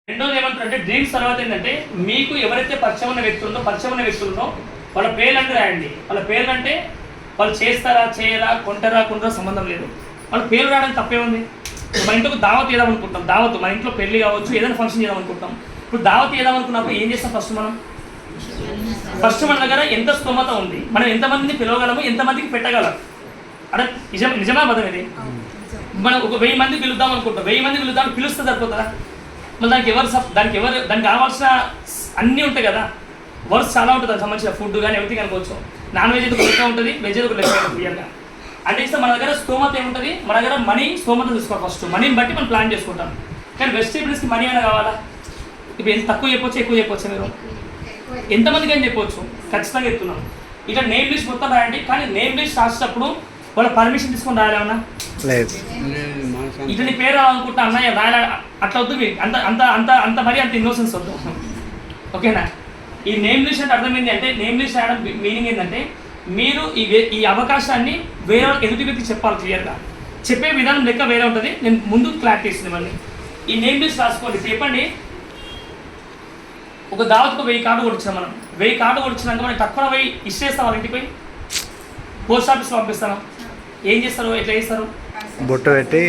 రెండోది ఏమంటారంటే డ్రీమ్స్ తర్వాత ఏంటంటే మీకు ఎవరైతే పరిచయం ఉన్న వ్యక్తులున్నో వాళ్ళ పేర్లు అంటే రాయండి. వాళ్ళ పేర్లు అంటే వాళ్ళు చేస్తారా చేయరా కొంటారా సంబంధం లేదు. వాళ్ళ పేర్లు రాయడానికి తప్పే ఉంది. మన ఇంట్లో దావత్ చేద్దాం అనుకుంటాం, మన ఇంట్లో పెళ్లి కావచ్చు, ఏదైనా ఫంక్షన్ చేద్దాం అనుకుంటాం. ఇప్పుడు దావత్ చేద్దాం అనుకున్నప్పుడు ఏం చేస్తాం? ఫస్ట్ మన దగ్గర ఎంత స్తోమత ఉంది, మనం ఎంతమందిని పిలవగలము, ఎంతమందికి పెట్టగలం. అంటే నిజమా పదం ఇది? మనం ఒక 1000 మంది పిలుద్దాం అనుకుంటాం, 1000 మంది పిలుస్తే సరిపోతుందా? మళ్ళీ దానికి కావాల్సిన అన్నీ ఉంటాయి కదా, వర్క్స్ చాలా ఉంటుంది. దానికి సంబంధించిన ఫుడ్ కానీ ఎవరికి అనుకోవచ్చు. నాన్ వెజ్ అయితే లెక్క ఉంటుంది, వెజ్ అయితే లెక్క ఉంటుంది క్లియర్గా. అంటే ఇస్తే మన దగ్గర స్తోమత ఏముంటుంది, మన దగ్గర మనీ స్తోమత తీసుకోవాలి. ఫస్ట్ మనీని బట్టి మనం ప్లాన్ చేసుకుంటాం. కానీ వెజిటేబుల్స్కి మనీ అయినా కావాలా? ఇప్పుడు ఎంత తక్కువ చెప్పొచ్చు, ఎక్కువ చెప్పొచ్చు, మీరు ఎంతమందికి అని చెప్పవచ్చు, ఖచ్చితంగా చెప్తున్నాం. ఇట్లా నేమ్ లిస్ట్ మొత్తం రాయండి. కానీ నేమ్ లిస్ట్ రాసేటప్పుడు వాళ్ళ పర్మిషన్ తీసుకొని రాయాలేమన్నా? లేదు. ఇట్లా నీ పేరు రావాలనుకుంటా అన్నయ్య రాయాల, అట్లా వద్దు. అంత అంత అంత అంత మరీ అంత ఇన్నోసెన్స్ వద్దు, ఓకేనా? ఈ నేమ్ లిస్ట్ అంటే అర్థమైంది. అంటే నేమ్ లిస్ట్ రాయడం మీనింగ్ ఏంటంటే మీరు ఈ అవకాశాన్ని వేరే ఎదుటి వ్యక్తికి చెప్పాలి. క్లియర్గా చెప్పే విధానం లెక్క వేరే ఉంటుంది. నేను ముందు క్లారిటీ ఇస్తుంది. మళ్ళీ ఈ నేమ్ లిస్ట్ రాసుకోండి. చెప్పండి, ఒక దావత్కు 1000 కార్డు కొట్టించాం. మనం 1000 కార్డు కొట్టించినాక మనం తక్కువ 1000 ఇచ్చేస్తాం వాళ్ళ ఇంటికి పోయి, పోస్ట్ ఆఫీస్లో పంపిస్తాను. ఏం చేస్తారు, ఎట్లా చేస్తారు? బొట్టు పెట్టి.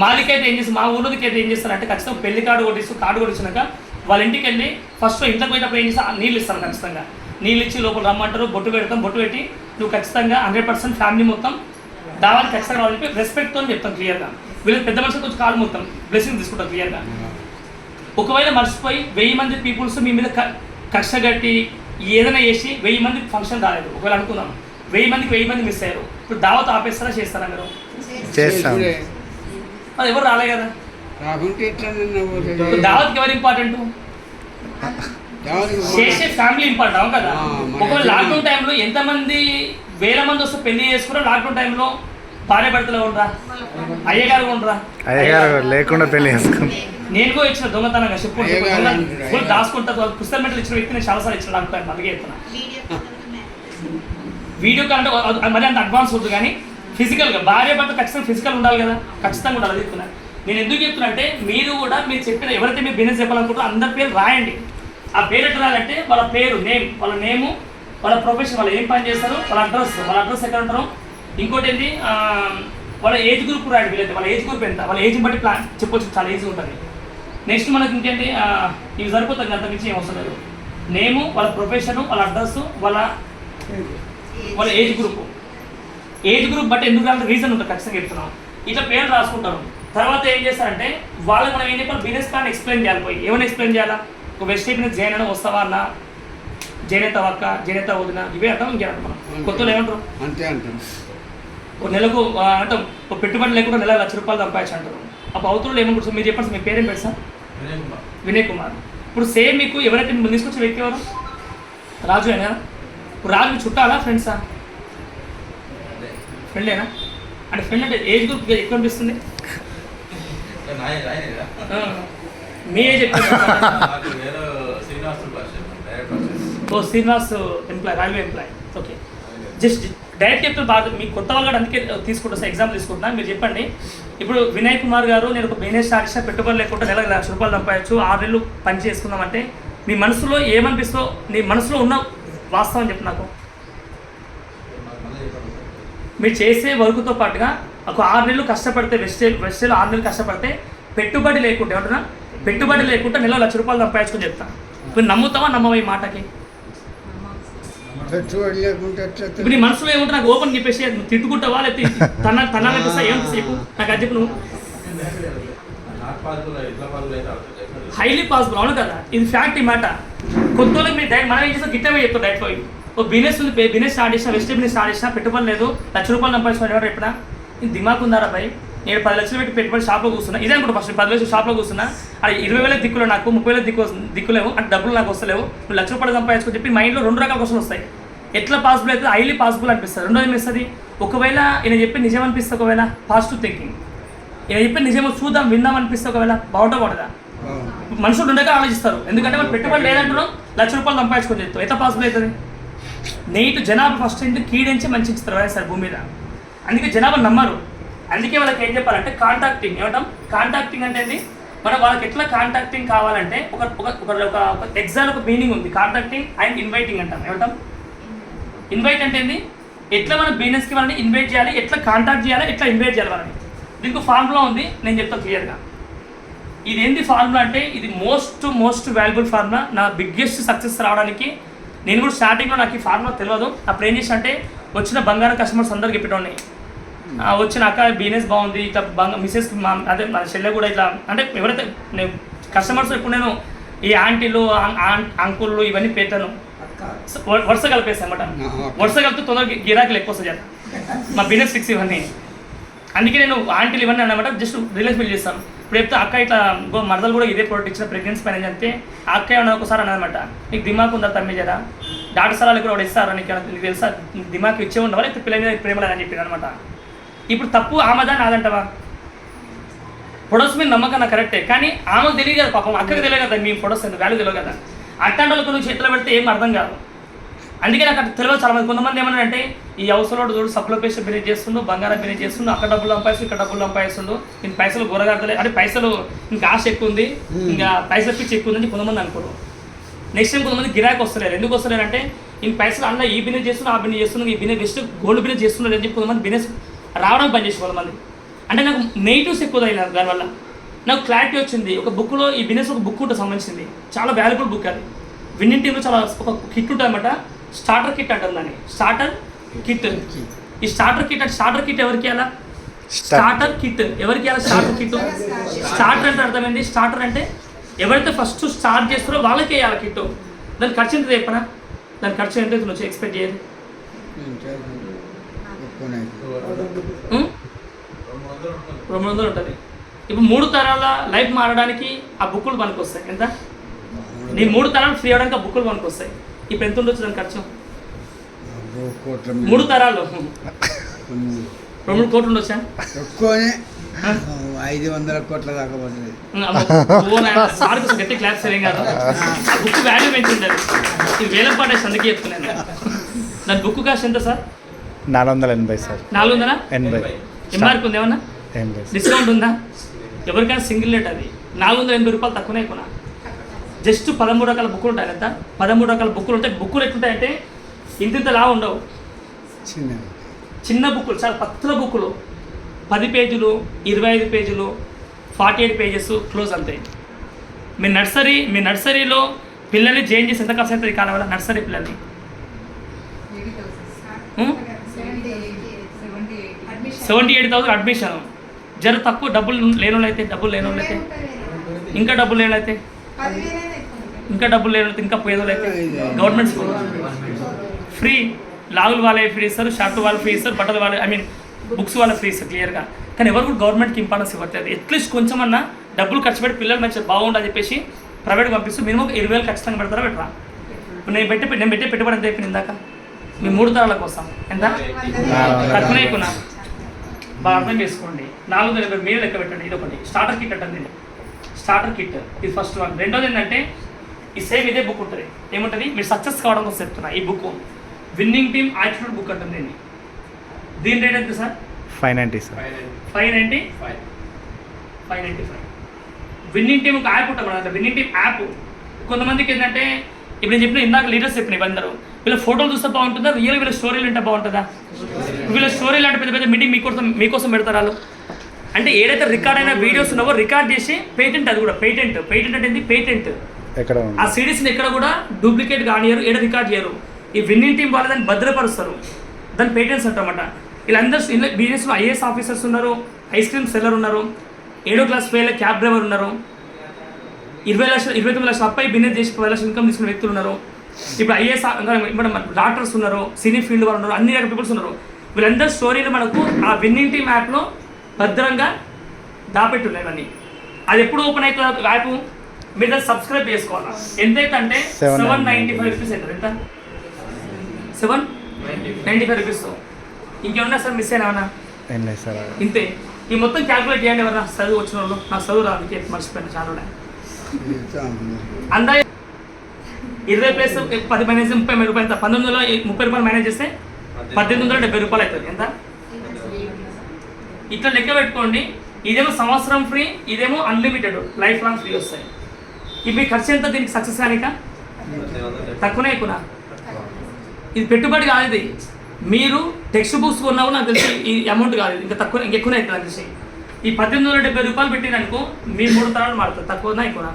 మాలికైతే ఏం చేస్తారు, మా ఊళ్ళోకి అయితే ఏం చేస్తారు అంటే ఖచ్చితంగా పెళ్లి కార్డు కొట్టించినాక వాళ్ళ ఇంటికి వెళ్ళి ఫస్ట్ ఇంట్లోకి పోయినప్పుడు ఏం చేస్తారు, నీళ్ళు ఇస్తారు. ఖచ్చితంగా నీళ్ళు ఇచ్చి లోపల రమ్మంటారు, బొట్టు పెడతాం. బొట్టు పెట్టి నువ్వు ఖచ్చితంగా 100% ఫ్యామిలీ మొత్తం దావాన్ని ఖచ్చితంగా వాళ్ళని చెప్పి రెస్పెక్ట్తో చెప్తాం క్లియర్గా. వీళ్ళకి పెద్ద మనుషులు కొంచెం కాలు మొత్తం బ్లెస్సింగ్ తీసుకుంటాం క్లియర్గా. ఒకవేళ మర్చిపోయి 1000 మంది పీపుల్స్ మీ మీద కక్ష కట్టి ఏదైనా చేసి 1000 మంది ఫంక్షన్ రాలేదు ఒకవేళ అనుకుందాం, 1000 మందికి 1000 మంది మిస్ అయ్యారు. ఇప్పుడు దావత్ ఆపేస్తారా చేస్తారా? మీరు చేస్తాం. అది ఎవరు రాలే కదా. దావత్కి ఎవరు ఇంపార్టెంట్? చేసే ఫ్యామిలీ ఇంపార్టెంట్, అవును కదా. ఒకవేళ లాక్డౌన్ టైంలో ఎంతమంది 1000 మంది వస్తే పెళ్లి చేసుకున్నారో, లాక్డౌన్ టైంలో భార్య భర్తలు ఉండరా, అయ్యగారు ఉండరా? అయ్యగారు లేకుండా పెళ్లి చేసుకున్నాం. నేను కూడా ఇచ్చిన దొంగతనంగా చెప్పు దాచుకుంటా. పుస్తకం మెట్లు ఇచ్చిన వ్యక్తి నేను చాలాసార్లు ఇచ్చిన లాక్డౌన్ అలాగే చెప్తున్నా. వీడియో కాల్ అంటే మరి అంత అడ్వాన్స్ వద్దు, కానీ ఫిజికల్గా భార్య భర్త ఖచ్చితంగా ఫిజికల్ ఉండాలి కదా, ఖచ్చితంగా ఉండాలి. చెప్తున్నా. నేను ఎందుకు చెప్తున్నా అంటే మీరు కూడా మీరు చెప్పిన ఎవరైతే మీరు బిజినెస్ చెప్పాలనుకుంటారో అందరి పేరు రాయండి. ఆ పేరు ఎట్లా రాయాలంటే వాళ్ళ పేరు, వాళ్ళ నేము, వాళ్ళ ప్రొఫెషన్, వాళ్ళు ఏం పని చేస్తారు, వాళ్ళ అడ్రస్ ఎక్కడ ఉంటారు, ఇంకోటి ఏంటి వాళ్ళ ఏజ్ గ్రూప్ రాయండి. వీళ్ళైతే వాళ్ళ ఏజ్ గ్రూప్ ఎంత, వాళ్ళ ఏజ్ బట్టి ప్లాన్ చెప్పొచ్చు, చాలా ఈజీ ఉంటుంది. నెక్స్ట్ మనకి ఇంకేంటి, ఇవి సరిపోతుంది, అంత మించి ఏం అవసరం లేదు. నేము, వాళ్ళ ప్రొఫెషను, వాళ్ళ అడ్రస్, వాళ్ళ ఏజ్ గ్రూప్ బట్టి ఎందుకు రాలంటే రీజన్ ఉంటుంది, ఖచ్చితంగా చెప్తున్నాం. ఇట్లా పేరు రాసుకుంటారు. తర్వాత ఏం చేస్తారంటే వాళ్ళకి మనం ఏం చెప్పాలి, బిజినెస్ ప్లాన్ ఎక్స్ప్లెయిన్ చేయాలి. పోయి ఏమైనా ఎక్స్ప్లెయిన్ చేయాలా? ఒక వెజిటేబుల్ జైన్ అయినా వస్తావా అన్న, జైనేత వక్క, జైనేత వదిన, ఇవే అంటాం. ఇంకేమంటాం మనం కొత్తలో ఏమంటారు? అంతే అంటాం. ఒక నెలకు అంటే ఒక పెట్టుబడి లేకుండా నెల ₹1,00,000 సంపాదించి అంటారు. అప్పుడు అవతలలో ఏమనుకుంటారు? మీరు చెప్పండి, మీ పేరేం పెడతా? వినయ్ కుమార్. ఇప్పుడు సేమ్ మీకు ఎవరైతే మిమ్మల్ని తీసుకొచ్చే వ్యక్తి ఎవరు? రాజు అయినా. ఇప్పుడు రాజు చుట్టాలా, ఫ్రెండ్సా? ఫ్రెండేనా? అంటే ఫ్రెండ్ అంటే ఏజ్ గ్రూప్ ఎక్కువ అనిపిస్తుంది. మీ age Srinivas employee, railway employee. Okay, just direct చెప్తే బాగా మీకు కొత్త వాళ్ళు కూడా అందుకే తీసుకుంటా, ఎగ్జాంపుల్ తీసుకుంటున్నా. మీరు చెప్పండి, ఇప్పుడు వినయ్ కుమార్ గారు నేను ఒక బిజినెస్ స్టార్ట్ చేసిన, పెట్టుబడి లేకుండా నెలకు ₹1,00,000 సంపాదించు, 6 నెలలు పని చేసుకుందామంటే మీ మనసులో ఏమనిపిస్తుందో, నీ మనసులో ఉన్న వాస్తవం చెప్పు నాకు. మీరు చేసే వర్క్తో పాటుగా ఒక 6 నెలలు కష్టపడితే, వెస్టేలో 6 నెలలు కష్టపడితే పెట్టుబడి లేకుండా, ఏమంటున్నా, పెట్టుబడి లేకుండా నెల ₹1,00,000 సంపాదించుకొని చెప్తాను. మీరు నమ్ముతావా, నమ్మవా ఈ మాటకి? ఇప్పుడు నీ మనసులో ఏముంటే నాకు ఓపెన్ చెప్పేసి నువ్వు తిట్టుకుంటావా, లేకపోతే తనాలనిపిస్తా ఏమనిపిస్తాయి నాకు అది చెప్పు. నువ్వు హైలీ పాసిబుల్, అవును కదా, ఇది ఫ్యాక్ట్. ఈ మాట కొత్త వాళ్ళకి మీరు డైరెక్ట్ మనం ఏం చేస్తాం, గిట్టమే చెప్తాం డైరెక్ట్. ఓ బిజినెస్ ఉంది, బిజినెస్ స్టార్ట్ చేసినా, వెజిటేబుల్ బిజినెస్ స్టార్ట్ చేసినా, పెట్టుబడి లేదు, ₹1,00,000 సంపాదించుకుని ఎవరు ఎప్పుడా? ఇది దిమాగ్ ఉందారా భయ్? నేను 10 లక్షలు పెట్టి పెట్టుబడి షాప్లో కూర్చున్నా, ఇదే అనుకుంటా. ఫస్ట్ 10 లక్షలు షాప్లో కూర్చున్నా, అది 20,000 దిక్కులు, నాకు 30,000 దిక్కులేవు, అంటే డబ్బులు నాకు వస్తలేవు, నువ్వు ₹1,00,000 సంపాదించుకొని చెప్పి మైండ్లో 2 రకాల క్వశ్చన్లు వస్తాయి. ఎట్లా పాసిబుల్ అవుతుంది? హైలీ పాసిబుల్ అనిపిస్తుంది. రెండోది ఏమిస్తుంది, ఒకవేళ ఈయన చెప్పి నిజం అనిపిస్తే, ఒకవేళ పాజిటివ్ థింకింగ్, ఈయన చెప్పి నిజమో చూద్దాం విందాం అనిపిస్తే, ఒకవేళ బాగుంటుందా? మనుషులు 2 రకాలు ఆలోచిస్తారు. ఎందుకంటే వాళ్ళు పెట్టుబడి లేదంటున్నాం, ₹1,00,000 సంపాదించుకొని చెప్తాం, ఎంత పాసిబుల్ అవుతుంది? నెయిట్ జనాభా ఫస్ట్ ఎందుకు కీడించి మంచి ఇస్తారు సార్ భూమి మీద, అందుకే జనాభా నమ్మరు. అందుకే వాళ్ళకి ఏం చెప్పాలంటే కాంటాక్టింగ్. ఏమంటాం? కాంటాక్టింగ్ అంటే మరి వాళ్ళకి ఎట్లా కాంటాక్టింగ్ కావాలంటే ఒక ఒక ఒక ఎగ్జామ్ ఒక మీనింగ్ ఉంది. కాంటాక్టింగ్ అండ్ ఇన్వైటింగ్ అంటాం. ఏమంటాం? ఇన్వైట్ అంటే ఏంది? ఎట్లా మన బిజినెస్కి వాళ్ళని ఇన్వైట్ చేయాలి, ఎట్లా కాంటాక్ట్ చేయాలి, ఎట్లా ఇన్వైట్ చేయాలి వాళ్ళని. దీనికి ఫార్ములా ఉంది, నేను చెప్తాను క్లియర్గా. ఇది ఏంది ఫార్ములా అంటే ఇది మోస్ట్ వాల్యుబుల్ ఫార్ములా. నా బిగ్గెస్ట్ సక్సెస్ రావడానికి నేను కూడా స్టార్టింగ్లో నాకు ఈ ఫార్ములా తెలియదు. అప్పుడు ఏం చేసిన అంటే వచ్చిన బంగారం కస్టమర్స్ అందరికి చెప్పేటోని, వచ్చిన అక్క బిజినెస్ బాగుంది ఇట్లా మిసెస్ అదే మన చెల్లె కూడా ఇట్లా అంటే ఎవరైతే నేను కస్టమర్స్ ఎప్పుడు నేను ఈ ఆంటీలు అంకుళ్ళు ఇవన్నీ పెట్టాను వరుస కలిపేస్తాను అనమాట. వరుస కలిపితే తొందరగా గిరాకీలు ఎక్కువ వస్తాయి మా బిజినెస్ ఫిక్స్ ఇవన్నీ. అందుకే నేను ఆంటీలు ఇవన్నీ అన్నమాట జస్ట్ రిలేస్ బిల్ చేస్తాను. ఇప్పుడు చెప్తే అక్క ఇట్లా మరదలు కూడా ఇదే ప్రోడక్ట్ ఇచ్చిన ప్రెగ్నెన్సీ పైన అంటే ఆ అక్క ఏమన్నా ఒకసారి అన్నమాట, నీకు దిమాక్ ఉందా తమ్మి జరా డాక్టర్ సలాలు కూడా ఒకటి ఇస్తారా, నీకు తెలుసా దిమాక్ ఇచ్చే ఉండవా లేకపోతే పిల్లల మీద ప్రేమ లేదని చెప్పింది అనమాట. ఇప్పుడు తప్పు ఆమెదా నాదంటవా? ఫొటోస్ మీద నమ్మకం నాకు కరెక్టే, కానీ ఆమెకు తెలియదు కదా పాపం, అక్కడికి తెలియదు కదా మీ ఫొటోస్ ఎంత వాల్యూ తెలియదు కదా. అట్లాంటి వాళ్ళకు నువ్వు చేతిలో పెడితే ఏం అర్థం కాదు. అందుకే నాకు అక్కడ తెలియదు చాలా మంది. కొంతమంది ఏమన్నారంటే ఈ అవసరం చూడు సప్లో పేస్ట్ బిజినెస్ చేస్తుండు, బంగారం బిజినెస్ చేస్తుండు, అక్కడ డబ్బులు సంపాదిస్తూ ఇక్కడ డబ్బులు సంపాదిస్తుండు, ఇంక పైసలు గొరగడతలే అంటే పైసలు ఇంకా ఆశ ఎక్కువ ఉంది, ఇంకా పైసల పిచ్చి ఎక్కువ ఉందని కొంతమంది అనుకోరు. నెక్స్ట్ టైం కొంతమంది గిరాకీ వస్తలేరు. ఎందుకు వస్తలేరు అంటే ఇంక పైసలు అన్న ఈ బిజినెస్ చేస్తున్నా ఆ బిజినెస్ చేస్తున్నాను, ఈ బిజినెస్ బెస్ట్ గోల్డ్ బిజినెస్ చేస్తున్నారు అని చెప్పి కొంతమంది బిజినెస్ రావడం పని చేసి కొంతమంది. అంటే నాకు నెగిటివ్స్ ఎక్కువ అయినారు. దానివల్ల నాకు క్లారిటీ వచ్చింది. ఒక బుక్లో ఈ బిజినెస్ ఒక బుక్ ఉంటుంది సంబంధించింది, చాలా వాల్యుబుల్ బుక్ అది. విన్నింగ్ టీంలో చాలా ఒక కిట్ ఉంటుంది అనమాట, స్టార్టర్ కిట్ అంటారు దాన్ని. Starter kit. ఈ స్టార్టర్ కిట్ ఎవరికి అలా స్టార్టర్ కిట్ ఎవరికి అలా స్టార్టర్ కిట్. స్టార్టర్ అంటే అర్థమైంది. స్టార్టర్ అంటే ఎవరైతే ఫస్ట్ స్టార్ట్ చేస్తారో వాళ్ళకే వేయాలి కిట్. దాని ఖర్చు ఎంత చెప్పనా? దాని ఖర్చు ఎంత వచ్చి ఎక్స్పెక్ట్ చేయాలి? 200 ఉంటుంది. ఇప్పుడు 3 తరాల లైఫ్ మారడానికి ఆ బుక్కులు పనికి వస్తాయి. ఎంత? నీ 3 తరాలు ఫ్రీ అవడానికి ఆ బుక్కులు పనికి వస్తాయి. ఇప్పుడు ఎంత ఉండొచ్చు దాని ఖర్చు? 3 తరాలు 2-3 కోట్లు ఉండొచ్చా? ఎక్కువనే 500 కోట్ల దాకా పోతుంది. సార్కి గట్టి క్లాస్ సరేం కాదు. ఆ బుక్ వాల్యూ పెంచుంటుంది. ఇది వేల పాటేసి అందుకే చెప్తున్నాను. దాని బుక్ కాస్ట్ ఎంత సార్? 480 సార్. 480. ఎంఆర్పి ఉంది ఏమన్నా? డిస్కౌంట్ ఉందా? ఎవరికైనా సింగిల్ రేట్ అది 480 రూపాయలు తక్కువనే కొనా. జస్ట్ 13 రకాల బుక్కులు ఉంటాయి కదా. 13 రకాల బుక్కులు ఉంటాయి. బుక్కులు ఎట్లుంటాయంటే ఇంతింతలా ఉండవు, చిన్న బుక్కులు, చాలా పత్తుల బుక్కులు. 10 పేజీలు, 25 పేజీలు, 48 పేజెస్ క్లోజ్ అంతే. మీ నర్సరీలో పిల్లల్ని జాయిన్ చేసి ఎంత ఖర్చు అవుతుంది కావాలా? నర్సరీ పిల్లల్ని 78,000 అడ్మిషన్. జర తక్కువ డబ్బులు లేని వాళ్ళు అయితే ఇంకా డబ్బులు లేనైతే ఇంకా పేదలు అయితే గవర్నమెంట్ స్కూల్ ఫ్రీ. లాగులు వాళ్ళే ఫ్రీ ఇస్తారు, షర్ట్ వాళ్ళు ఫ్రీ ఇస్తారు, బట్టలు వాళ్ళే బుక్స్ వాళ్ళే ఫ్రీ ఇస్తారు క్లియర్గా. కానీ ఎవరు కూడా గవర్నమెంట్కి ఇంపార్టెన్స్ ఇవ్వట్లేదు. అట్లీస్ట్ కొంచెమన్నా డబ్బులు ఖర్చు పెట్టి పిల్లలు మంచిగా బాగుండని చెప్పేసి ప్రైవేట్గా పంపిస్తూ మినిమం 20,000 ఖచ్చితంగా పెడతారా పెట్టరా? నేను పెట్టే పెట్టుబడి ఎంత అయిపోయింది ఇందాక మీ 3 తరాల కోసం ఎంత తక్కువనే అయిపోయినా బాగా అర్థం చేసుకోండి. 480 మీరు లెక్క పెట్టండి. ఇది ఒకటి స్టార్టర్ కిట్ అంటే స్టార్టర్ కిట్. ఇది ఫస్ట్ వన్. రెండోది ఏంటంటే ఈ సేమ్ ఇదే బుక్ ఉంటుంది. ఏముంటుంది? మీరు సక్సెస్ కావడం కోసం చెప్తున్నా. ఈ book winning team attitude book అంటుంది. దీని రేట్ ఎంత సార్? 590 సార్. 595. విన్నింగ్ టీమ్ ఒక యాప్ ఉంటుంది కదా, విన్నింగ్ టీమ్ యాప్. కొంతమందికి ఏంటంటే ఇప్పుడు నేను చెప్పిన ఇందాక లీడర్స్ చెప్పిన అందరూ వీళ్ళ ఫోటోలు చూస్తే బాగుంటుందా, రియల్ వీళ్ళ స్టోరీలు ఉంటే బాగుంటుందా? వీళ్ళ స్టోరీలు అంటే పెద్ద మీటింగ్ మీకోసం పెడతారు వాళ్ళు. అంటే ఏదైతే రికార్డ్ అయిన వీడియోస్ ఉన్నావో రికార్డ్ చేసి పేటెంట్, అది కూడా పేటెంట్ అంటే ఏంటి? పేటెంట్. ఆ సిరీస్ని ఎక్కడ కూడా డూప్లికేట్ కానియరు, ఏడ రికార్డ్ చేయరు. ఈ విన్నింగ్ టీం వాళ్ళు దాన్ని భద్రపరుస్తారు. దాని పేటెంట్స్ అంటారన్నమాట. వీళ్ళందరూ బిజినెస్లో ఐఏఎస్ ఆఫీసర్స్ ఉన్నారు, ఐస్ క్రీమ్ సెల్లర్ ఉన్నారు, 7వ క్లాస్ ఫెయిల్ క్యాబ్ డ్రైవర్ ఉన్నారు, 29 లక్షల అబ్బాయి బిజినెస్ చేసి 10 లక్షల ఇన్కమ్ తీసుకున్న వ్యక్తులు ఉన్నారు. ఇప్పుడు ఐఏఎస్ డాక్టర్స్ ఉన్నారు, సినీ ఫీల్డ్ వాళ్ళు ఉన్నారు, అన్ని రకాల పీపుల్స్ ఉన్నారు. వీళ్ళందరూ స్టోరీలు మనకు ఆ విన్నింగ్ టీమ్ యాప్లో భద్రంగా దాపెట్టున్నాయి ఇవన్నీ. అది ఎప్పుడు ఓపెన్ అవుతుంది యాప్? మీరు దాన్ని సబ్స్క్రైబ్ చేసుకోవాలి. ఎంతైతే అంటే 795 రూపీస్ అవుతుంది. ఎంత? 795 రూపీస్. ఇంకేమన్నా సార్ మిస్ అయినా? ఇంతే. ఈ మొత్తం క్యాల్కులేట్ చేయండి. ఎవరన్నా చదువు వచ్చిన వాళ్ళు, నా చదువు రాదు మర్చిపోయిన చాలా అందా 20 ప్లస్ 10 మైనస్ 30 రూపాయలు. 1930 రూపాయలు మైనస్ చేస్తే 1870 రూపాయలు అవుతుంది. ఎంత? ఇట్లా లెక్క పెట్టుకోండి. ఇదేమో సంవత్సరం ఫ్రీ, ఇదేమో అన్లిమిటెడ్ లైఫ్ లాంగ్ ఫ్రీ వస్తాయి. ఇవి ఖర్చు ఎంత దీనికి సక్సెస్ కానిక? తక్కువనే ఎక్కువనా? ఇది పెట్టుబడి కాదు. ఇది మీరు టెక్స్ట్ బుక్స్ కొన్నావు నాకు తెలిసి ఈ అమౌంట్ కాదు, ఇంకా తక్కువ ఇంకెక్కువనే అవుతుంది నాకు తెలిసి. ఈ 1870 రూపాయలు పెట్టిననుకో మీ 3 తరాలు మారుతుంది. తక్కువనా ఎక్కువనా?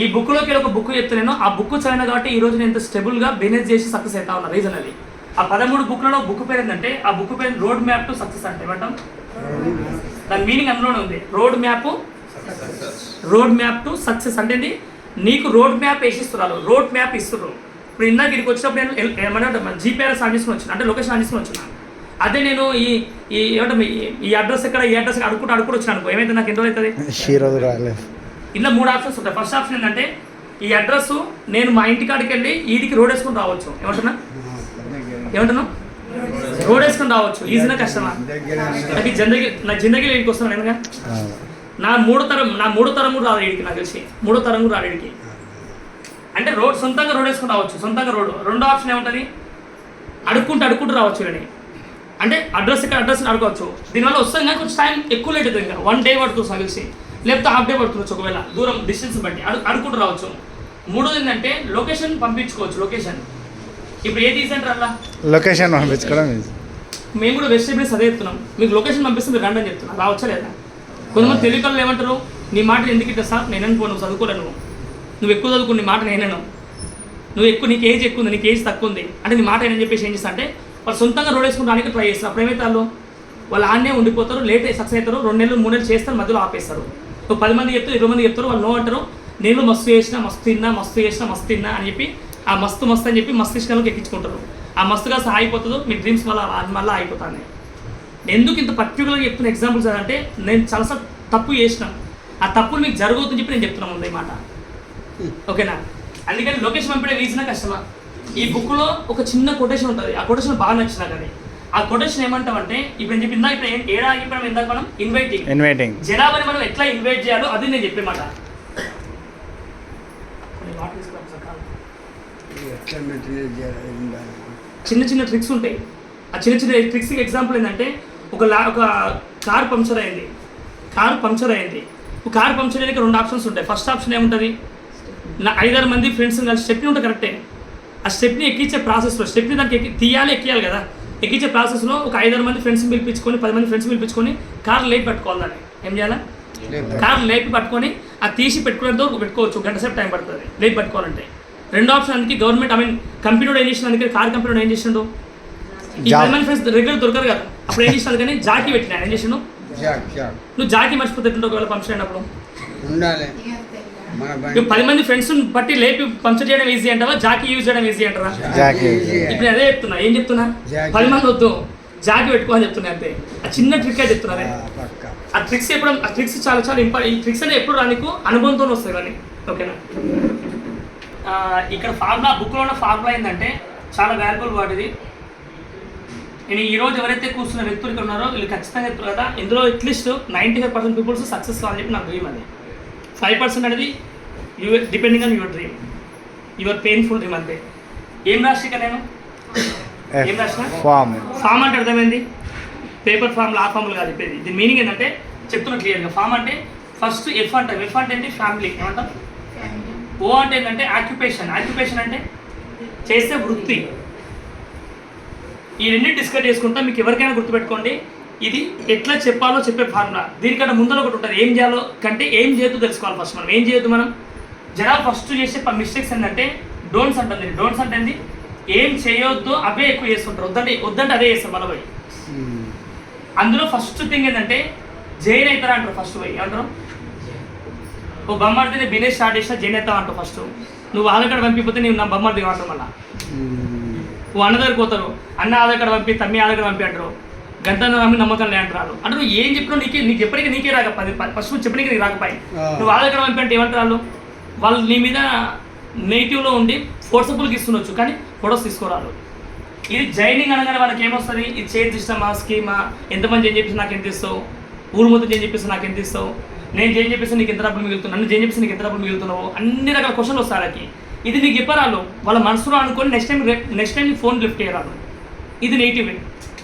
ఈ బుక్లోకి ఒక బుక్ చెప్తున్నాను, ఆ బుక్ చదివిన కాబట్టి ఈ రోజు నేను ఇంత స్టెబుల్గా బిజినెస్ చేసి సక్సెస్ అవుతా ఉన్నా. రీజన్ అది. ఆ 13 బుక్లలో బుక్ పేరు ఏంటంటే, ఆ బుక్ పేరు రోడ్ మ్యాప్ టు సక్సెస్ అంటే ఏమంటాం? దాని మీనింగ్ అందులోనే ఉంది. రోడ్ మ్యాప్ టు సక్సెస్ అంటే నీకు రోడ్ మ్యాప్ వేసిస్తున్నారు, రోడ్ మ్యాప్ ఇస్తున్నారు. ఇప్పుడు ఇందాక ఇక్కడికి వచ్చినప్పుడు నేను ఏమన్నా జీపీఆర్ఎస్ ఆన్ చేసుకుని వచ్చిన, అంటే లొకేషన్ ఆన్ చేసుకుని వచ్చిన. అదే నేను ఏమంటే ఈ అడ్రస్ ఎక్కడ, ఈ అడ్రస్ అడుక్కుంటూ వచ్చిన అనుకో, ఏమైతే నాకు ఎన్ని రోజులు అవుతుంది? ఇలా 3 ఆప్షన్స్ ఉంటాయి. ఫస్ట్ ఆప్షన్ ఏంటంటే, ఈ అడ్రస్ నేను మా ఇంటి కాడికి వెళ్ళి ఈడికి రోడ్ వేసుకొని రావచ్చు. ఏమంటున్నా రోడ్ వేసుకొని రావచ్చు. ఈజీనా కష్టమా? నాకు జిందగీలో ఇంటికి వస్తున్నాను నేనుగా. నా మూడో తరం కూడా రాదు వీడికి, నాకు తెలిసి 3వ తరం కూడా రాదు వీడికి. అంటే సొంతంగా రోడ్ వేసుకుని రావచ్చు, సొంతంగా రోడ్. రెండో ఆప్షన్ ఏముంటుంది? అడుక్కుంటూ రావచ్చు వీళ్ళని. అంటే అడ్రస్ ఇక్కడ అడ్రస్ అడగవచ్చు. దీనివల్ల వస్తుంది కానీ కొంచెం టైం ఎక్కువ లేట్ అవుతుంది. ఇంకా 1 డే పడుతుంది నాకు తెలిసి, లేకపోతే హాఫ్ డే పడుతుంది ఒకవేళ దూరం డిస్టెన్స్ బట్టి అడుక్కుంటూ రావచ్చు. మూడోది ఏంటంటే లొకేషన్ పంపించుకోవచ్చు. లొకేషన్ ఇప్పుడు ఏది సెంటర్ అలా లొకేషన్ పంపించుకోవడం. మేము కూడా వెజిటేబుల్స్ అదే చెప్తున్నాం, మీకు లొకేషన్ పంపిస్తే మీరు రండి అని చెప్తున్నాం. రావచ్చా లేదా? కొంతమంది తెలియకల్లో ఏమంటారు, నీ మాట ఎందుకు ఇట్లా సార్, నేనని పో, నువ్వు చదువుకోలేను, నువ్వు ఎక్కువ చదువుకుని నీ మాట నేనను, నీకు ఏజ్ ఎక్కువ ఉంది, నీకు ఏజ్ తక్కువ ఉంది అంటే నీ మాట ఏనని చెప్పేసి ఏం చేస్తా అంటే, వాళ్ళు సొంతంగా రోడ్ వేసుకుంటానికి ట్రై చేస్తారు. అప్పుడు ఏమైతే వాళ్ళు ఆడనే ఉండిపోతారు, లేట్ సక్సెస్ అవుతారు, 2 నెలలు 3 నెలలు చేస్తారు, మధ్యలో ఆపేస్తారు. 10 మంది చెప్తారు, 20 మంది చెప్తారు, వాళ్ళు నో అంటారు. నేను మస్తు చేసిన, మస్తు తిన్నా అని చెప్పి ఆ మస్తు అని చెప్పి మస్తిష్కంలోకి ఎక్కించుకుంటారు. ఆ మస్తుగా సాగిపోతుందో మీ డ్రీమ్స్ మళ్ళీ అయిపోతాను. ఎందుకు ఇంత పర్టికులర్గా చెప్తున్న ఎగ్జాంపుల్స్ అంటే, నేను చాలాసార్లు తప్పు చేసిన, ఆ తప్పులు మీకు జరగవుతుందని చెప్పి నేను చెప్తున్నాను ముందు ఈ మాట. ఓకేనా? అందుకని లొకేషన్ పంపడే రీజన్ కష్టమా? ఈ బుక్లో ఒక చిన్న కొటేషన్ ఉంటుంది, ఆ కొటేషన్ బాగా నచ్చిన కానీ ఆ కొటేషన్ ఏమంటామంటే, ఇప్పుడు నేను చెప్పిందా, ఇప్పుడు ఏడా ఆగిపోయినా ఇందాక మనం ఇన్వైటింగ్ జనాభాని మనం ఎట్లా ఇన్వైట్ చేయాలో అది నేను చెప్పే మాట. చిన్న ట్రిక్స్ ఉంటాయి. ఆ చిన్న ట్రిక్స్కి ఎగ్జాంపుల్ ఏంటంటే, ఒక కార్ పంక్చర్ అయింది. కార్ పంక్చర్ అయ్యాక 2 ఆప్షన్స్ ఉంటాయి. ఫస్ట్ ఆప్షన్ ఏముంటుంది? 5-6 మంది ఫ్రెండ్స్ కలిసి స్టెప్ని ఉంటుంది కరెక్టే. ఆ స్టెప్ని ఎక్కించే ప్రాసెస్లో స్టెప్ని దానికి ఎక్కియాలి కదా. ఎక్కించే ప్రాసెస్లో ఒక 5-6 మంది ఫ్రెండ్స్ని పిలిపించుకొని 10 మంది ఫ్రెండ్స్ని పిలిపించుకొని కార్ లేపి పట్టుకోవాలి. దాన్ని ఏం చేయాలా? కార్ లేపి పట్టుకొని అది తీసి పెట్టుకునేంత పెట్టుకోవచ్చు. 1 గంట సేపు టైం పడుతుంది లేపి పట్టుకోవాలంటే. రెండో ఆప్షన్ అందుకే గవర్నమెంట్ కంపెనీ ఏం చేసిన, అందుకే కార్ కంపెనీ ఏం చేసిండు, ఈ 10 మంది ఫ్రెండ్స్ రెగ్యులర్ దొరకరు కదా, అప్పుడు ఏం చేసినాడు కానీ జాకీ పెట్టినా. ఏం చేసిండు? నువ్వు జాకీ మర్చిపోతే ఒకవేళ పంక్చర్ అయినప్పుడు ఉండాలి. 10 మంది ఫ్రెండ్స్ బట్టి లేపి పంక్చర్ చేయడం ఈజీ అంటావా, జాకీ యూజ్ చేయడం ఈజీ అంటారా? ఇప్పుడు అదే చెప్తున్నా. ఏం చెప్తున్నా? 10 మంది వద్దు, జాకీ పెట్టుకో అని చెప్తున్నా. అంతే. ఆ చిన్న ట్రిక్ అయితే చెప్తున్నా. ఆ ట్రిక్స్ చాలా ఇంపార్టెంట్. ఈ ట్రిక్స్ అంటే ఎప్పుడు నీకు అనుభవంతో వస్తాయి కానీ. ఓకేనా? ఇక్కడ ఫార్ములా, బుక్లో ఉన్న ఫార్ములా ఏంటంటే చాలా వాల్యుబుల్ వాటిది. నేను ఈరోజు ఎవరైతే కూర్చున్న వ్యక్తులు ఇక్కడ ఉన్నారో వీళ్ళు ఖచ్చితంగా చెప్తారు కదా, ఇందులో అట్లీస్ట్ 95% పీపుల్స్ సక్సెస్ అని చెప్పి నా డ్రీమ్ అది. 5% అనేది depending on your dream, your painful dream అంతే. ఏం రాసిక నేను ఏం రాసిన? ఫామ్ అంటే అర్థమైంది? పేపర్ ఫామ్, లా ఫామ్లు కాదు చెప్పేది. దీని మీనింగ్ ఏంటంటే చెప్తున్నా క్లియర్గా. ఫామ్ అంటే ఫస్ట్ ఎఫ్ అంటాం. ఎఫ్ అంటే ఏంటి? ఫ్యామిలీ. ఏమంటాం? ఓ అంటే ఏంటంటే ఆక్యుపేషన్ అంటే చేసే వృత్తి. ఈ 2 డిస్కస్ చేసుకుంటా. మీకు ఎవరికైనా గుర్తుపెట్టుకోండి, ఇది ఎట్లా చెప్పాలో చెప్పే ఫార్ములా. దీనికంటే ముందర ఒకటి ఉంటుంది, ఏం చేయాలో కంటే ఏం చేయొద్దు తెలుసుకోవాలి. ఫస్ట్ మనం ఏం చేయొద్దు, మనం జనాలు ఫస్ట్ చేసే మిస్టేక్స్ ఏంటంటే డోంట్స్ అంటుంది. డోంట్స్ అంటే ఏం చేయొద్దు అవే ఎక్కువ చేస్తుంటారు. వద్దంటే అదే చేస్తారు మన పోయి. అందులో ఫస్ట్ థింగ్ ఏంటంటే జైన్ అవుతారా అంటారు ఫస్ట్ పోయి. ఏమంటారు? ఓ బొమ్మడితే బిజినెస్ స్టార్ట్ చేసినా జైన్ అవుతావు అంటావు ఫస్ట్. నువ్వు ఆధార్ కార్డు పంపిపోతే నేను నా బొమ్మడి అంటారు. మళ్ళీ నువ్వు అన్న దగ్గరికి పోతారు, అన్న ఆధార్ కార్డు పంపి, తమ్మి ఆధార్ కార్డు పంపి అంటారు. గంట నమ్మి నమ్మకం లే అంటారు. అంటే నువ్వు ఏం చెప్పినా నీకు ఎప్పటికీ నీకే రాకపోయి, ఫస్ట్ నువ్వు చెప్పడానికి నీకు రాకపోయి. నువ్వు ఆధార్ కార్డు పంపి అంటే ఏమంటారు వాళ్ళు నీ మీద నెగిటివ్లో ఉండి ఫోర్సబుల్గా ఇస్తుండొచ్చు, కానీ ఫొటోస్ తీసుకోరాలు. ఇది జైనింగ్ అనగానే వాళ్ళకి ఏమొస్తుంది? ఇది చేతి ఇష్టమా, స్కీమా, ఎంతమంది ఏం చెప్పేసి నాకు ఎంత ఇస్తావు, ఊరు మొత్తం ఏం చెప్పేసి నాకు ఎంత ఇస్తావు, నేను ఏం చెప్పేసి నీకు ఎంత డబ్బులు మిగులుతున్నావు, నన్ను ఏం చెప్పేసి నీకు ఎంత డబ్బులు మిగులుతున్నావు, అన్ని రకాల క్వశ్చన్లు వస్తాయి వాళ్ళకి. ఇది నీకు చెప్పరాలు, వాళ్ళ మనసులో అనుకొని నెక్స్ట్ టైం నీ ఫోన్ లిఫ్ట్ చేయరాలు. ఇది నెగిటివ్.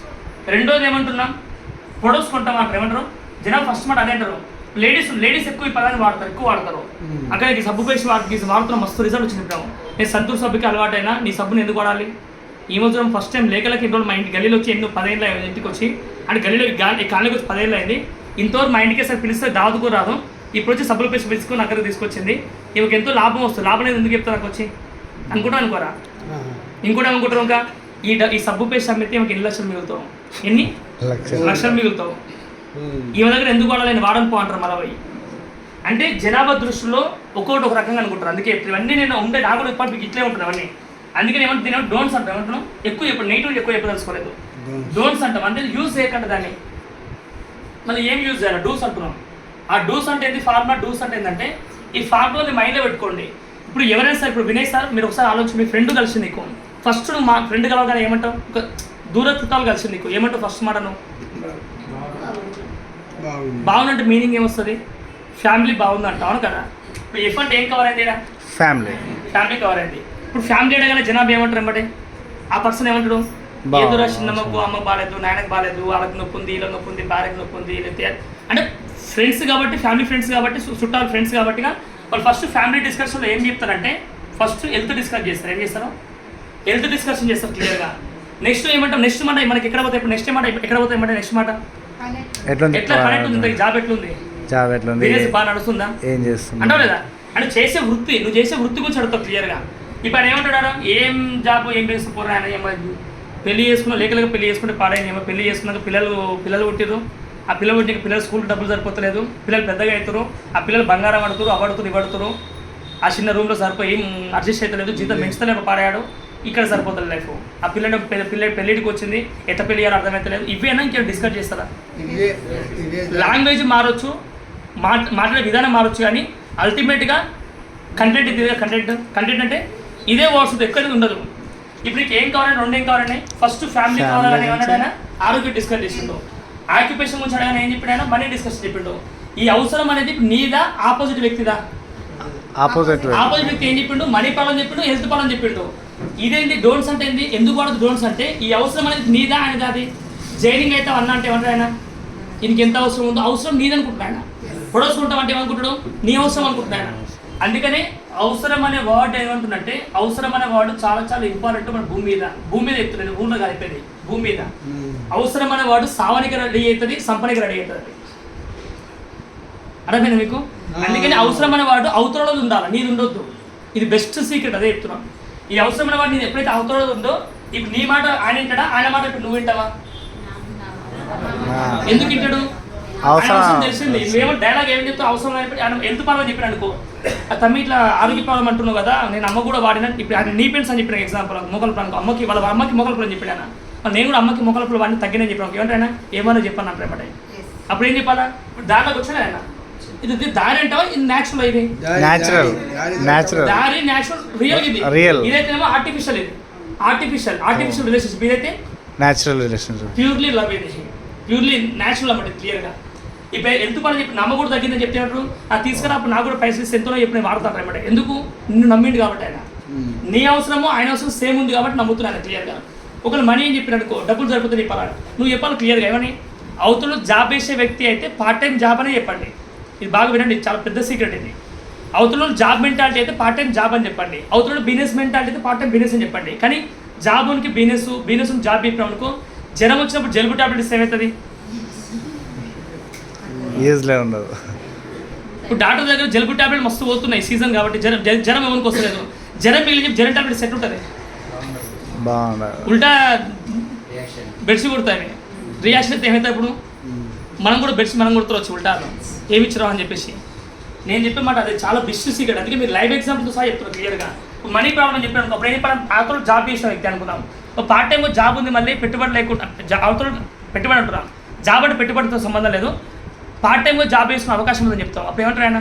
రెండోది ఏమంటున్నాం? ఫొటోస్ కొంటామంటారు. ఏమంటారు? జనాలు ఫస్ట్ మాట అదే అంటారు. లేడీస్ ఎక్కువ ఈ పదాన్ని వాడతారు. అక్కడ ఈ సబ్బు పేస్ట్ వాడుతున్న మస్తు రిజల్ట్ వచ్చింది. ఇప్పుడు నేను సంతూర్ సబ్బుకి అలవాటైనా నీ సబ్బుని ఎందుకు వాడాలి? ఈ మధ్య ఫస్ట్ టైం లేఖలకి ఇంట్లో మా ఇంటి గల్లీలో వచ్చి 10 ఏళ్ళు ఇంటికి వచ్చి అంటే గల్లీలో కాలనీకి వచ్చి 10 ఏళ్ళు అయింది. ఇంతవరకు మా ఇంటికి సార్ పిలిస్తే దాదుకు రాదు. ఇప్పుడు వచ్చి సబ్బుల పేస్ట్ పిలుచుకొని అక్కడ తీసుకొచ్చింది. ఈమెకి ఎంతో లాభం వస్తుంది. లాభం అనేది ఎందుకు చెప్తారు నాకు వచ్చి అనుకోరా? ఇంకోటి అనుకుంటారు ఇంకా ఈ సబ్బు పేస్ట్ అమ్మితే ఈమెకి 2 లక్షలు మిగులుతావు. ఎన్ని లక్షలు మిగులుతావు. ఈమె దగ్గర ఎందుకు వాడాలి? నేను వాడను పో అంటారు. మళ్ళీ అంటే జనాభా దృష్టిలో ఒక్కొక్కటి ఒక రకంగా అనుకుంటారు. అందుకే ఇవన్నీ నేను ఉండే నాకు కూడా ఇప్పటికి ఇట్లే ఉంటున్నాను అవన్నీ. అందుకని ఏమంటే దీని డోన్స్ అంటాం. ఏమంటున్నాం ఎక్కువ చెప్పండి, నెగిటివ్ ఎక్కువ చెప్పదలుచుకోలేదు. డోన్స్ అంటాం అంటే యూజ్ చేయకుండా దాన్ని మళ్ళీ ఏం యూజ్ చేయాలి? డూస్ అంటున్నాం. ఆ డూస్ అంటే ఏంటి? ఫార్ములా డూస్ అంటే ఏంటంటే ఈ ఫార్ములాని మైండ్లో పెట్టుకోండి. ఇప్పుడు ఎవరైనా సార్, ఇప్పుడు వినయ్ సార్ మీరు ఒకసారి ఆలోచించి, మీ ఫ్రెండ్ కలిసింది నీకు ఫస్ట్ నువ్వు మా ఫ్రెండ్ కలవగానే ఏమంటావు? ఒక దూర చుట్టాలు కలిసింది నీకు ఏమంటావు ఫస్ట్ మాట? నువ్వు బాగుందంటే మీనింగ్ ఏమొస్తుంది? ఫ్యామిలీ బాగుంది అంటావు. అవును కదా? ఇప్పుడు ఎఫ్ అంటే ఏం కవర్ అయింది? ఫ్యామిలీ కవర్ అయింది. ఇప్పుడు ఫ్యామిలీ అడగానే జనాభా ఏమంటారు? వెంబడే ఆ పర్సన్ ఏమంటాడు? ఏదో చిన్నమ్మకు అమ్మ బాగాలేదు, నాయనకు బాగాలేదు, వాళ్ళకి నొప్పి ఉంది, ఇలా నొప్పి ఉంది, భార్యకు నొప్పి ఉంది, అంటే ఫ్రెండ్స్ కాబట్టి, ఫ్యామిలీ ఫ్రెండ్స్ కాబట్టి, చుట్టాలు ఫ్రెండ్స్ కాబట్టి వాళ్ళు ఫస్ట్ ఫ్యామిలీ డిస్కషన్లో ఏం చెప్తారంటే ఫస్ట్ హెల్త్ డిస్కస్ చేస్తారు. ఏం చేస్తారు? హెల్త్ డిస్కషన్ చేస్తారు క్లియర్గా. నెక్స్ట్ ఏమంటాం? నెక్స్ట్ మాట మనకి ఎక్కడ పోతాయి? ఇప్పుడు నెక్స్ట్ మాట ఎక్కడ పోతాయి? మాట నెక్స్ట్ మాట ఎట్లా కనెక్ట్ ఉంది? జాబ్ ఎట్లుంది? బిజినెస్ బాగా నడుస్తుందా? ఏం చేస్తుంది అంటావు లేదా? అంటే చేసే వృత్తి, నువ్వు చేసే వృత్తి గురించి అడుగుతావు క్లియర్గా. ఇప్పుడు ఆయన ఏమంటాడు? ఏం జాబ్ ఏం చేసుకోరు ఆయన, ఏమో పెళ్లి చేసుకున్న లేకలుగా పెళ్లి చేసుకుంటే పాడైంది, ఏమో పెళ్లి చేసుకున్నాక పిల్లలు పుట్టిరు. ఆ పిల్లలు పుట్టిన పిల్లలు స్కూల్కి డబ్బులు సరిపోతలేదు, పిల్లలు పెద్దగా అవుతారు, ఆ పిల్లలు బంగారం అడుగుతారు, ఇవ్వడుతారు, ఆ చిన్న రూమ్లో సరిపోయి అడ్జస్ట్ అవుతలేదు, జీతం పెంచుతలేక పాడాడు, ఇక్కడ సరిపోతుంది లైఫ్. ఆ పిల్లలు పెళ్ళిడికి వచ్చింది, ఎట్ట పెళ్లి చేయాలో అర్థమవుతలేదు. ఇవేనా ఇంకేం డిస్కస్ చేస్తారా? లాంగ్వేజ్ మారొచ్చు, మాట్లాడే విధానం మారొచ్చు, కానీ అల్టిమేట్గా కంటెంట్ ఇది. కంటెంట్ అంటే ఇదే వర్డ్స్ ఎక్కడ ఉండదు. ఇప్పుడు నీకు ఏం కావాలని, రెండేం కావాలని, ఫస్ట్ ఫ్యామిలీ కావాలని ఏమన్నాడైనా ఆరోగ్యం డిస్కస్ చేసిండు. ఆక్యుపేషన్ గురించి అడగానే ఏం చెప్పాడైనా మనీ డిస్కస్ చెప్పిండు. ఈ అవసరం అనేది నీదా ఆపోజిట్ వ్యక్తిదా? ఆపోజిట్ వ్యక్తి ఏం చెప్పిండు? మనీ ప్రాబ్లం చెప్పిండు, హెల్త్ ప్రాబ్లం చెప్పిండు. ఇదేంటి డోన్స్ అంటే ఏంటి? ఎందుకు వాడదు డోన్స్ అంటే ఈ అవసరం అనేది నీదా అనేది. అది జైనింగ్ అయితే అన్న అంటే ఏమంటారు ఆయన? ఈయనకి ఎంత అవసరం ఉందో అవసరం నీదనుకుంటున్నాయన. పొడవుకుంటాం అంటే ఏమనుకుంటాడు? నీ అవసరం అనుకుంటున్నాయన. అందుకనే అవసరం అనే వర్డ్ ఏమంటుందంటే, అవసరం అనే వర్డ్ చాలా చాలా ఇంపార్టెంట్. మన భూమి మీద చెప్తుంది, ఊళ్ళో కలిపేది భూమి మీద. అవసరం అనే వర్డ్ సావనికి రెడీ అవుతుంది, సంపనికి రెడీ అవుతుంది. అర్థమైందా మీకు? అందుకని అవసరం అనే వాడు అవతలలో ఉండాలి, నీది ఉండొద్దు. ఇది బెస్ట్ సీక్రెట్, అదే చెప్తున్నాం. ఈ అవసరం అనే వాడు నీది ఎప్పుడైతే అవతలలో ఉందో, ఇప్పుడు నీ మాట ఆయన వింటాడా, ఆయన మాట ఇప్పుడు నువ్వు వింటావా? ఎందుకు వింటాడు? అవసరం తెలిసింది. మేము డైలాగ్ ఏం చెప్తా అవసరం ఆయన హెల్త్ ప్రాబ్లం చెప్పాను అనుకో, తమ్మి ఇట్లా ఆరోగ్య ప్రాబ్లం అంటున్నావు కదా, నేను అమ్మ కూడా వాడిన. ఇప్పుడు ఆయన నీ పెన్స్ అని చెప్పిన ఎగ్జాంపుల్, మొక్కల ప్రాణం అమ్మకి వాళ్ళ అమ్మకి మొక్కల ప్రాణం చెప్పాను. నేను కూడా అమ్మకి మొక్కల ప్రాణం వాడిని తగ్గినని చెప్పాను. ఏమంటారా ఏమన్నా చెప్పాను అంటే ఏమంటే అప్పుడు ఏం చెప్పాలా? ఇప్పుడు దారిలోకి వచ్చాడు ఆయన. ఇది దారి అంటావా? ఇది న్యాచురల్. ఇది దారి న్యాచురల్, రియల్. ఇది ఇదైతే ఏమో ఆర్టిఫిషియల్. ఇది ఆర్టిఫిషియల్ రిలేషన్షిప్. ఇదైతే న్యాచురల్ రిలేషన్షిప్, ప్యూర్లీ లవ్. ఇది ప్యూర్లీ న్యాచురల్ అన్నమాట క్లియర్గా. ఇప్పుడు హెల్త్ పని చెప్పి నమ్మ కూడా తగ్గిందని చెప్తున్నప్పుడు అది తీసుకురా, అప్పుడు నాకు కూడా పైసలు ఎంతో చెప్పి నేను వాడతాను అనమాట. ఎందుకు? నిన్ను నమ్మిండు కాబట్టి ఆయన. నీ అవసరము ఆయన అవసరం సేమ్ ఉంది కాబట్టి నమ్ముతున్నాను క్లియర్గా. ఒకవేళ మనీ అని చెప్పినట్టుకో, డబ్బులు సరిపోతుంది చెప్పాలి, నువ్వు చెప్పాలి క్లియర్గా. ఏమని? అవతల జాబ్ వేసే వ్యక్తి అయితే పార్ట్ టైం జాబ్ అనే చెప్పండి. ఇది బాగా వినండి, చాలా పెద్ద సీక్రెట్ ఇది. అవతల జాబ్ మెంటాలిటీ అయితే పార్ట్ టైం జాబ్ అని చెప్పండి. అవతల బిజినెస్ మెంటాలిటీ అయితే పార్ట్ టైం బిజినెస్ అని చెప్పండి. కానీ జాబ్కి బిజినెస్ జాబ్ చెప్పినాం అనుకో, జ్వరం వచ్చినప్పుడు జలుబు టాబ్లెట్ ఇస్తే ఏమవుతుంది? ఉండదు. ఇప్పుడు డాక్టర్ దగ్గర జలుబు టాబ్లెట్ మస్తు పోతున్నాయి సీజన్ కాబట్టి, జ్వరం ఎవరికి వస్తలేదు. జ్వరం మిగిలి జ్వరం టాబ్లెట్ సెట్ ఉంటుంది, ఉల్టా బెడ్స్ కుడతాయి. రియాక్షన్ అయితే ఏమవుతాయి? ఇప్పుడు మనం కూడా బెడ్స్ మనం కుడతావచ్చు ఉల్టాలో, ఏమి ఇచ్చిరావు అని చెప్పేసి. నేను చెప్పే మాట అది చాలా బెస్ట్ సీక్రెట్. అందుకే మీరు లైవ్ ఎగ్జాంపుల్తో సహా చెప్తున్నారు క్లియర్గా. మనీ ప్రాబ్లం చెప్పాను, అప్పుడు ఏం చెప్పాను? అవతల జాబ్ చేసిన వ్యక్తి అనుకున్నాం, పార్ట్ టైం జాబ్ ఉంది, మళ్ళీ పెట్టుబడి లేకుండా అవతల పెట్టుబడి అంటున్నాం. జాబ్ అంటే పెట్టుబడితో సంబంధం లేదు, పార్ట్ టైంగా జాబ్ వేసుకునే అవకాశం ఉందని చెప్తాం. అప్పుడు ఏమంటారు ఆయన?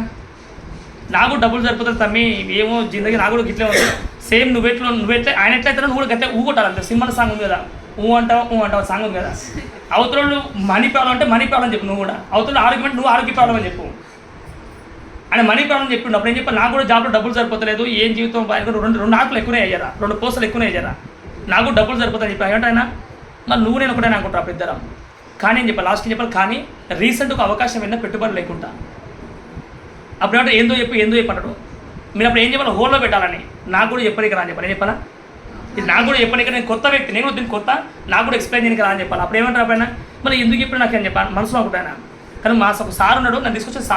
నాకు డబ్బులు సరిపోతుంది తమ్మి, ఏమో జిందగీ నాకు కూడా గిట్లే ఉంది, సేమ్ నువ్వెట్లా ఆయన ఎట్లయితే నువ్వు కూడా గట్టే ఊగొట్టాలి. అంతే సినిమా సాంగ్ ఉంది కదా, ఊ అంటావు సాంగ్ ఉంది కదా. అవతల మనీ ప్రాబ్లం అంటే మనీ ప్రాబ్లం చెప్పు, నువ్వు కూడా అవతల ఆరోగ్యం అంటే నువ్వు ఆరోగ్య ప్రాబ్లం అని చెప్పు. ఆయన మనీ ప్రాబ్లం చెప్పిండు. అప్పుడు ఏం చెప్పాలి? నాకు కూడా జాబ్లో డబ్బులు సరిపోతలేదు, ఏం జీవితం రెండు ఆకులు ఎక్కువనే అయ్యారా, 2 పూసలు ఎక్కువనే అయ్యారా, నాకు డబ్బులు సరిపోతాయని చెప్పి. ఏమంటే ఆయన మరి నువ్వు నేను ఒకటే అనుకుంటా, అప్పుడు ఇద్దరం కానీ అని చెప్పాలి, లాస్ట్కి చెప్పాలి. కానీ రీసెంట్ ఒక అవకాశం అయినా పెట్టుబడి లేకుండా అప్పుడు ఏమంటే ఏందో చెప్పి అంటాడు. మీరు అప్పుడు ఏం చెప్పాలి, హోల్లో పెట్టాలని. నాకు కూడా చెప్పడానికి రా అని చెప్పాలి. ఏం చెప్పాలా, ఇది నాకు కూడా చెప్పడానికి, నేను కొత్త వ్యక్తి, నేను కూడా దీన్ని కొత్త, నాకు కూడా ఎక్స్ప్లెయిన్ చేయడానికి రా అని చెప్పాలి. అప్పుడు ఏమంటారు అప్పుడు మరి ఎందుకు చెప్పాడు నాకు అని చెప్పాను మనసులో అనుకుంటాను. కానీ మా సార్ ఉన్నాడు, నన్ను తీసుకొచ్చి సార్